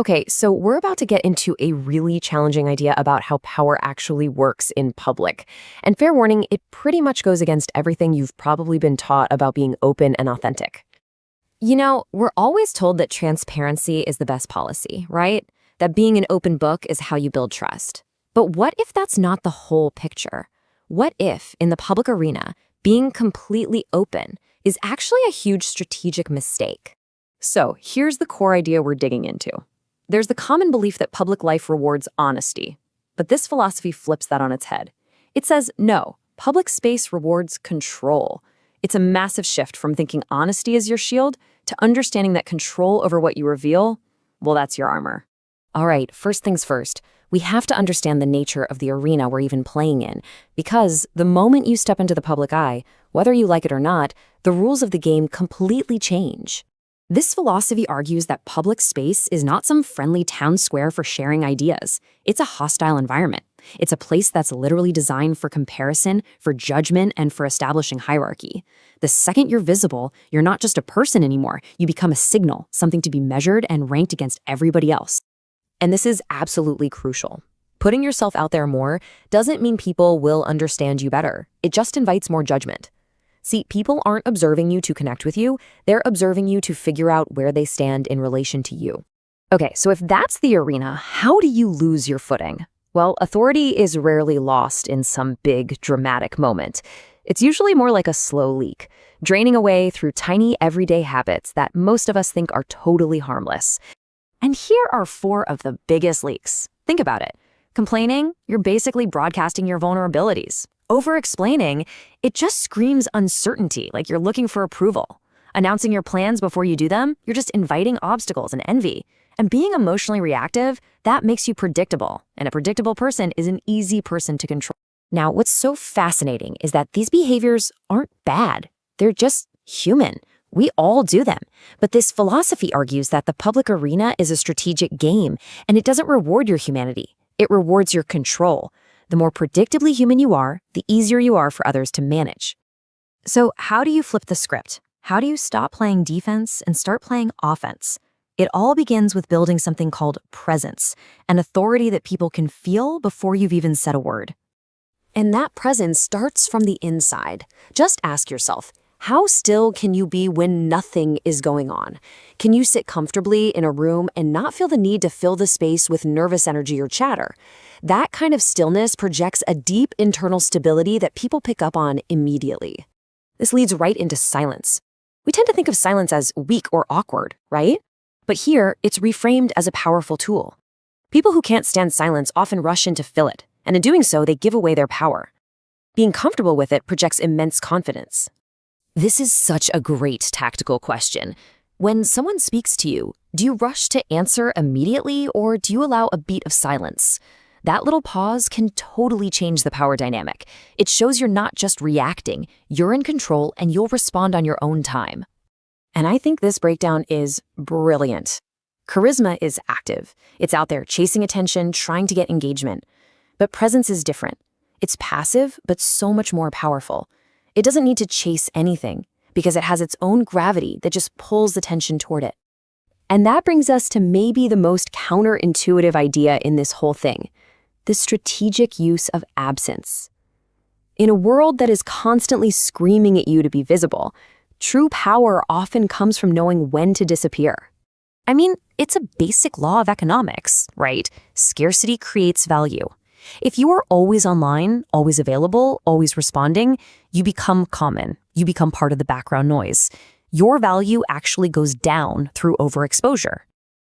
Okay, so we're about to get into a really challenging idea about how power actually works in public. And fair warning, it pretty much goes against everything you've probably been taught about being open and authentic. We're always told that transparency is the best policy, right? That being an open book is how you build trust. But what if that's not the whole picture? What if, in the public arena, being completely open is actually a huge strategic mistake? So here's the core idea we're digging into. There's the common belief that public life rewards honesty. But this philosophy flips that on its head. It says, no, public space rewards control. It's a massive shift from thinking honesty is your shield to understanding that control over what you reveal, well, that's your armor. All right, first things first, we have to understand the nature of the arena we're even playing in, because the moment you step into the public eye, whether you like it or not, the rules of the game completely change. This philosophy argues that public space is not some friendly town square for sharing ideas. It's a hostile environment. It's a place that's literally designed for comparison, for judgment, and for establishing hierarchy. The second you're visible, you're not just a person anymore. You become a signal, something to be measured and ranked against everybody else. And this is absolutely crucial. Putting yourself out there more doesn't mean people will understand you better. It just invites more judgment. See, people aren't observing you to connect with you. They're observing you to figure out where they stand in relation to you. Okay, so if that's the arena, how do you lose your footing? Well, authority is rarely lost in some big, dramatic moment. It's usually more like a slow leak, draining away through tiny, everyday habits that most of us think are totally harmless. And here are 4 of the biggest leaks. Think about it. Complaining, you're basically broadcasting your vulnerabilities. Over-explaining, it just screams uncertainty, like you're looking for approval. Announcing your plans before you do them, you're just inviting obstacles and envy. And being emotionally reactive, that makes you predictable. And a predictable person is an easy person to control. Now, what's so fascinating is that these behaviors aren't bad. They're just human. We all do them. But this philosophy argues that the public arena is a strategic game, and it doesn't reward your humanity. It rewards your control. The more predictably human you are, the easier you are for others to manage. So how do you flip the script? How do you stop playing defense and start playing offense? It all begins with building something called presence, an authority that people can feel before you've even said a word. And that presence starts from the inside. Just ask yourself, how still can you be when nothing is going on? Can you sit comfortably in a room and not feel the need to fill the space with nervous energy or chatter? That kind of stillness projects a deep internal stability that people pick up on immediately. This leads right into silence. We tend to think of silence as weak or awkward, right? But here, it's reframed as a powerful tool. People who can't stand silence often rush in to fill it, and in doing so, they give away their power. Being comfortable with it projects immense confidence. This is such a great tactical question. When someone speaks to you, do you rush to answer immediately, or do you allow a beat of silence? That little pause can totally change the power dynamic. It shows you're not just reacting, you're in control and you'll respond on your own time. And I think this breakdown is brilliant. Charisma is active. It's out there chasing attention, trying to get engagement. But presence is different. It's passive, but so much more powerful. It doesn't need to chase anything because it has its own gravity that just pulls attention toward it. And that brings us to maybe the most counterintuitive idea in this whole thing. The strategic use of absence. In a world that is constantly screaming at you to be visible, true power often comes from knowing when to disappear. I mean, it's a basic law of economics, right? Scarcity creates value. If you are always online, always available, always responding, you become common. You become part of the background noise. Your value actually goes down through overexposure.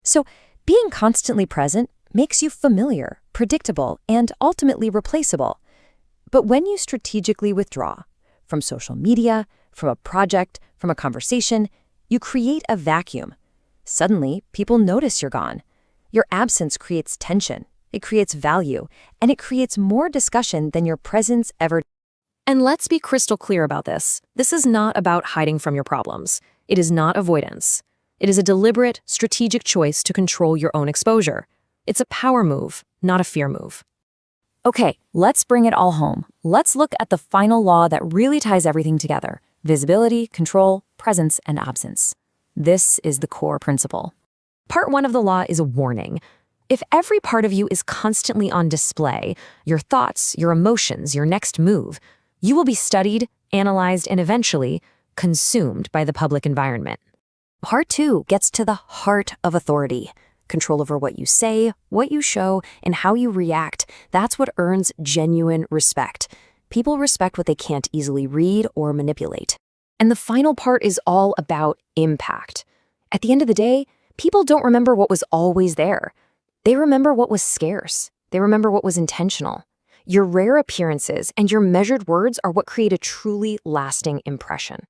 So being constantly present makes you familiar, predictable, and ultimately replaceable. But when you strategically withdraw from social media, from a project, from a conversation, you create a vacuum. Suddenly, people notice you're gone. Your absence creates tension, it creates value, and it creates more discussion than your presence ever. And let's be crystal clear about this. This is not about hiding from your problems. It is not avoidance. It is a deliberate, strategic choice to control your own exposure. It's a power move, not a fear move. Okay, let's bring it all home. Let's look at the final law that really ties everything together: visibility, control, presence, and absence. This is the core principle. Part 1 of the law is a warning. If every part of you is constantly on display, your thoughts, your emotions, your next move, you will be studied, analyzed, and eventually consumed by the public environment. Part 2 gets to the heart of authority. Control over what you say, what you show, and how you react. That's what earns genuine respect. People respect what they can't easily read or manipulate. And the final part is all about impact. At the end of the day, people don't remember what was always there. They remember what was scarce. They remember what was intentional. Your rare appearances and your measured words are what create a truly lasting impression.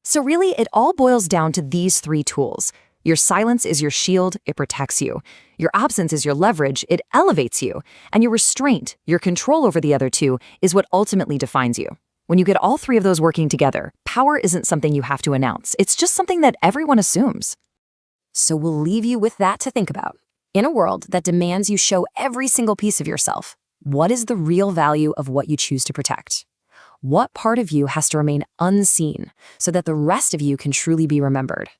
So really, it all boils down to these 3 tools. Your silence is your shield, it protects you. Your absence is your leverage, it elevates you. And your restraint, your control over the other 2, is what ultimately defines you. When you get all 3 of those working together, power isn't something you have to announce. It's just something that everyone assumes. So we'll leave you with that to think about. In a world that demands you show every single piece of yourself, what is the real value of what you choose to protect? What part of you has to remain unseen so that the rest of you can truly be remembered?